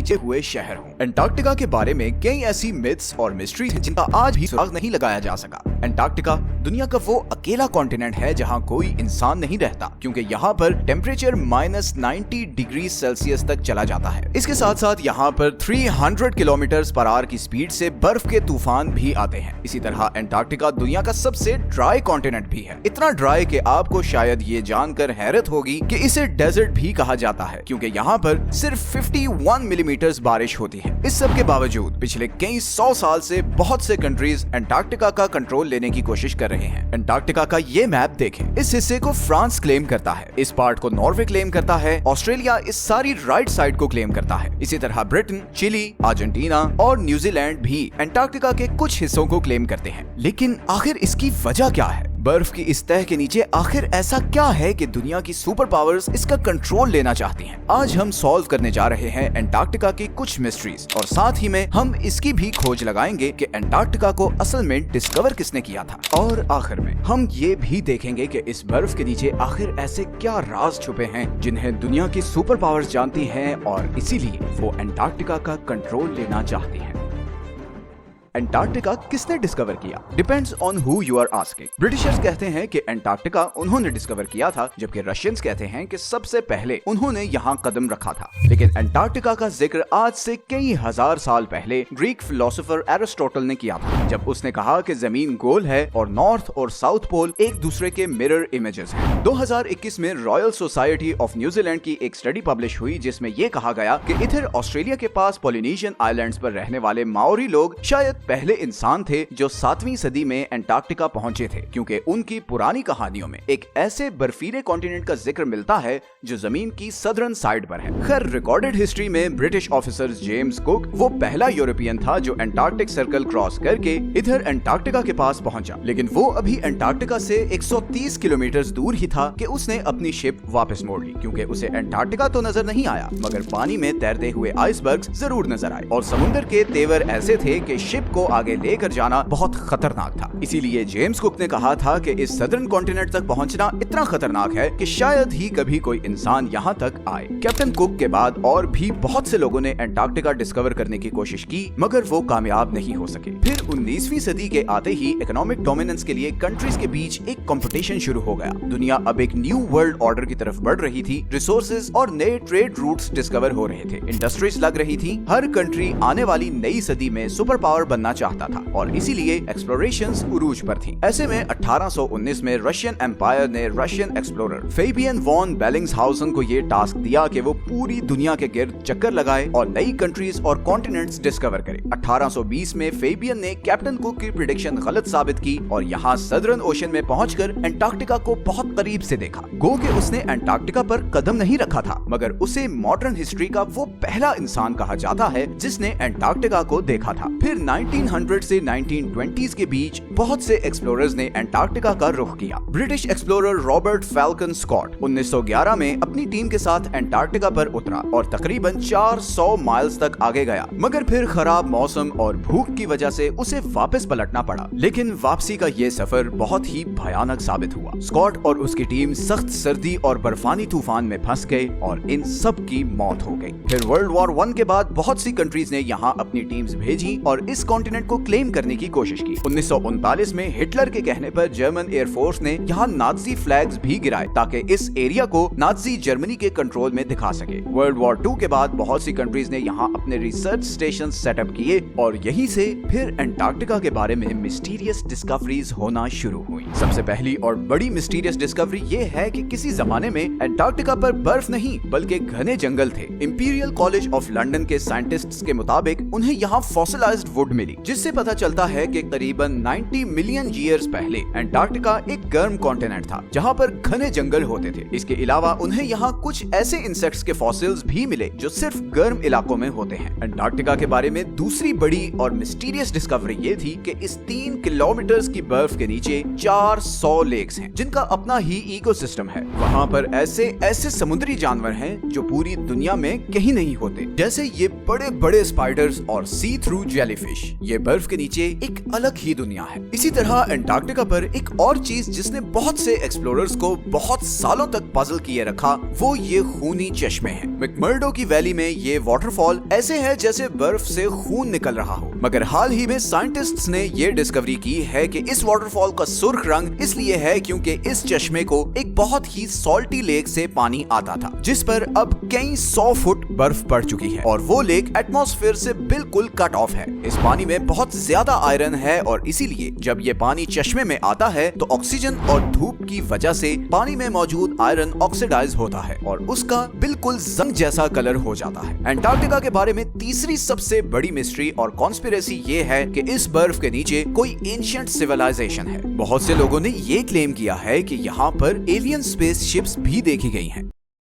नीचे हुए शहर हों। अंटार्कटिका के बारे में कई ऐसी मिथ्स और मिस्ट्री हैं जिनका आज भी सुराग नहीं लगाया जा सका। अंटार्कटिका दुनिया का वो अकेला कॉन्टिनेंट है जहाँ कोई इंसान नहीं रहता, क्योंकि यहाँ पर टेम्परेचर -90 डिग्री सेल्सियस तक चला जाता है। इसके साथ साथ यहाँ पर 300 किलोमीटर/आवर की स्पीड से बर्फ के तूफान भी आते हैं। इसी तरह अंटार्कटिका दुनिया का सबसे ड्राई कॉन्टिनेंट भी है, इतना ड्राई कि आपको शायद ये जानकर हैरत होगी कि इसे डेजर्ट भी कहा जाता है, क्योंकि यहाँ पर सिर्फ 51 मिलीमीटर बारिश होती है। इस सब के बावजूद पिछले कई 100 साल से बहुत से कंट्रीज अंटार्कटिका का कंट्रोल लेने की कोशिश कर रहे हैं। अंटार्कटिका का ये मैप देखें, इस हिस्से को फ्रांस क्लेम करता है, इस पार्ट को नॉर्वे क्लेम करता है, ऑस्ट्रेलिया इस सारी राइट साइड को क्लेम करता है। इसी तरह ब्रिटेन, चिली, अर्जेंटीना और न्यूजीलैंड भी अंटार्कटिका के कुछ हिस्सों को क्लेम करते हैं। लेकिन आखिर इसकी वजह क्या है? बर्फ की इस तह के नीचे आखिर ऐसा क्या है कि दुनिया की सुपर पावर्स इसका कंट्रोल लेना चाहती हैं? आज हम सॉल्व करने जा रहे हैं अंटार्कटिका की कुछ मिस्ट्रीज, और साथ ही में हम इसकी भी खोज लगाएंगे कि अंटार्कटिका को असल में डिस्कवर किसने किया था। और आखिर में हम ये भी देखेंगे कि इस बर्फ के नीचे आखिर ऐसे क्या राज छुपे हैं जिन्हें दुनिया की सुपर पावर्स जानती हैं और इसीलिए वो अंटार्कटिका का कंट्रोल लेना चाहती हैं। अंटार्कटिका किसने डिस्कवर किया? Depends on who you are asking. Britishers कहते हैं कि अंटार्कटिका उन्होंने डिस्कवर किया था, जबकि रशियंस कहते हैं कि सबसे पहले उन्होंने यहाँ कदम रखा था। लेकिन अंटार्कटिका का जिक्र आज से कई हजार साल पहले ग्रीक फिलोसोफर एरिस्टोटल ने किया था, जब उसने कहा कि जमीन गोल है और नॉर्थ और साउथ पोल एक दूसरे के मिरर इमेजेस हैं। 2021 में रॉयल सोसाइटी ऑफ न्यूजीलैंड की एक स्टडी पब्लिश हुई जिसमें यह कहा गया कि इधर ऑस्ट्रेलिया के पास पॉलिनेशियन आइलैंड्स पर रहने वाले माओरी लोग शायद पहले इंसान थे जो 7वीं सदी में अंटार्कटिका पहुंचे थे, क्योंकि उनकी पुरानी कहानियों में एक ऐसे बर्फीले कॉन्टिनेंट का जिक्र मिलता है जो जमीन की सदर्न साइड पर है। खैर, रिकॉर्डेड हिस्ट्री में ब्रिटिश ऑफिसर जेम्स कुक वो पहला यूरोपियन था जो अंटार्कटिक सर्कल क्रॉस करके इधर अंटार्कटिका के पास पहुंचा, लेकिन वो अभी अंटार्कटिका से 130 किलोमीटर दूर ही था कि उसने अपनी शिप वापस मोड़ ली, क्योंकि उसे अंटार्कटिका तो नजर नहीं आया मगर पानी में तैरते हुए आइसबर्ग्स जरूर नजर आए, और समुद्र के तेवर ऐसे थे कि शिप को आगे लेकर जाना बहुत खतरनाक था। इसीलिए जेम्स कुक ने कहा था कि इस सदर्न कॉन्टिनेंट तक पहुंचना इतना खतरनाक है कि शायद ही कभी कोई इंसान यहाँ तक आए। कैप्टन कुक के बाद और भी बहुत से लोगों ने अंटार्कटिका डिस्कवर करने की कोशिश की, मगर वो कामयाब नहीं हो सके। फिर 19वीं सदी के आते ही इकोनॉमिक डोमिनेंस के लिए कंट्रीज के बीच एक कंपटीशन शुरू हो गया। दुनिया अब एक न्यू वर्ल्ड ऑर्डर की तरफ बढ़ रही थी। रिसोर्सेज और नए ट्रेड रूट्स डिस्कवर हो रहे थे, इंडस्ट्रीज लग रही थी। हर कंट्री आने वाली नई सदी में सुपर पावर बनना चाहता था और इसीलिए एक्सप्लोरेशंस उरूज पर थी। ऐसे में 1819 में रशियन एम्पायर ने रशियन एक्सप्लोरर फेबियन वॉन बेलिंग्सहाउसन को ये टास्क दिया कि वो पूरी दुनिया के गिर्द चक्कर लगाए और नई कंट्रीज और कॉन्टिनेंट्स डिस्कवर करे। 1820 में फेबियन ने कैप्टन कुक की प्रेडिक्शन गलत साबित की और यहाँ सदर्न ओशन में पहुंचकर अंटार्कटिका को बहुत करीब से देखा। गो के उसने अंटार्कटिका पर कदम नहीं रखा था, मगर उसे मॉडर्न हिस्ट्री का वो पहला इंसान कहा जाता है जिसने अंटार्कटिका को देखा था। फिर 1900 से 1920s के बीच बहुत से एक्सप्लोरर्स ने अंटार्कटिका का रुख किया। British explorer Robert Falcon Scott 1911 में अपनी टीम के साथ अंटार्कटिका पर उतरा और तकरीबन 400 माइल्स तक आगे गया, मगर फिर खराब मौसम और भूख की वजह से उसे वापस पलटना पड़ा। लेकिन वापसी का ये सफर बहुत ही भयानक साबित हुआ। स्कॉट और उसकी टीम सख्त सर्दी और बर्फानी तूफान में फंस गए और इन सब की मौत हो गई। फिर वर्ल्ड वॉर 1 के बाद बहुत सी कंट्रीज ने यहाँ अपनी टीम्स भेजी और इस कॉन्टिनेंट को क्लेम करने की कोशिश की। 1939 में हिटलर के कहने पर जर्मन एयरफोर्स ने यहाँ नाजी फ्लैग्स भी गिराए ताकि इस एरिया को नाजी जर्मनी के कंट्रोल में दिखा सके। वर्ल्ड वॉर 2 के बाद बहुत सी कंट्रीज ने यहाँ अपने रिसर्च स्टेशन सेटअप किए और यहीं से फिर अंटार्कटिका के बारे में मिस्टीरियस डिस्कवरीज होना शुरू हुई। सबसे पहली और बड़ी मिस्टीरियस डिस्कवरी ये है कि किसी जमाने में अंटार्कटिका पर बर्फ नहीं बल्कि घने जंगल थे। इंपीरियल कॉलेज ऑफ लंदन के साइंटिस्ट्स के मुताबिक उन्हें यहाँ फॉसिलाइज्ड वुड मिली, जिससे पता चलता है कि करीबन 90 मिलियन ईयर्स पहले अंटार्कटिका एक गर्म कॉन्टिनेंट था जहाँ पर घने जंगल होते थे। इसके अलावा उन्हें यहाँ कुछ ऐसे इंसेक्ट्स के फॉसिल्स भी मिले जो सिर्फ गर्म इलाकों में होते हैं। अंटार्कटिका के बारे में दूसरी बड़ी और मिस्टीरियस डिस्कवरी ये थी कि इस 3 किलोमीटर की बर्फ के नीचे 400 लेक्स हैं जिनका अपना ही इकोसिस्टम है। वहाँ पर ऐसे समुद्री जानवर हैं जो पूरी दुनिया में कहीं नहीं होते, जैसे ये बड़े बड़े स्पाइडर्स और सी थ्रू जेलीफिश। ये बर्फ के नीचे एक अलग ही दुनिया है। इसी तरह अंटार्कटिका पर एक और चीज जिसने बहुत से एक्सप्लोरर्स को बहुत सालों तक पजल किए रखा, वो ये खूनी चश्मे हैं। मैकमर्डो की वैली में ये वाटरफॉल ऐसे है जैसे बर्फ से खून निकल रहा हो। मगर हाल ही में साइंटिस्ट्स ने ये डिस्कवरी की है कि इस वाटरफॉल का सुर्ख रंग इसलिए है क्योंकि इस चश्मे को एक बहुत ही सॉल्टी लेक से पानी आता था, जिस पर अब कई 100 फुट बर्फ पड़ चुकी है और वो लेक एटमॉस्फेयर से बिल्कुल कट ऑफ है। इस पानी में बहुत ज्यादा आयरन है और इसीलिए जब ये पानी चश्मे में आता है तो ऑक्सीजन और धूप की वजह से पानी में मौजूद आयरन ऑक्सीडाइज होता है और उसका बिल्कुल जंग जैसा कलर हो जाता है। अंटार्कटिका के बारे में तीसरी सबसे बड़ी मिस्ट्री और कॉन्स्पिरेसी ये है कि इस बर्फ के नीचे कोई एंशिएंट सिविलाइजेशन है। बहुत से लोगों ने ये क्लेम किया है कि यहाँ पर एलियन स्पेस शिप्स भी देखी गई हैं।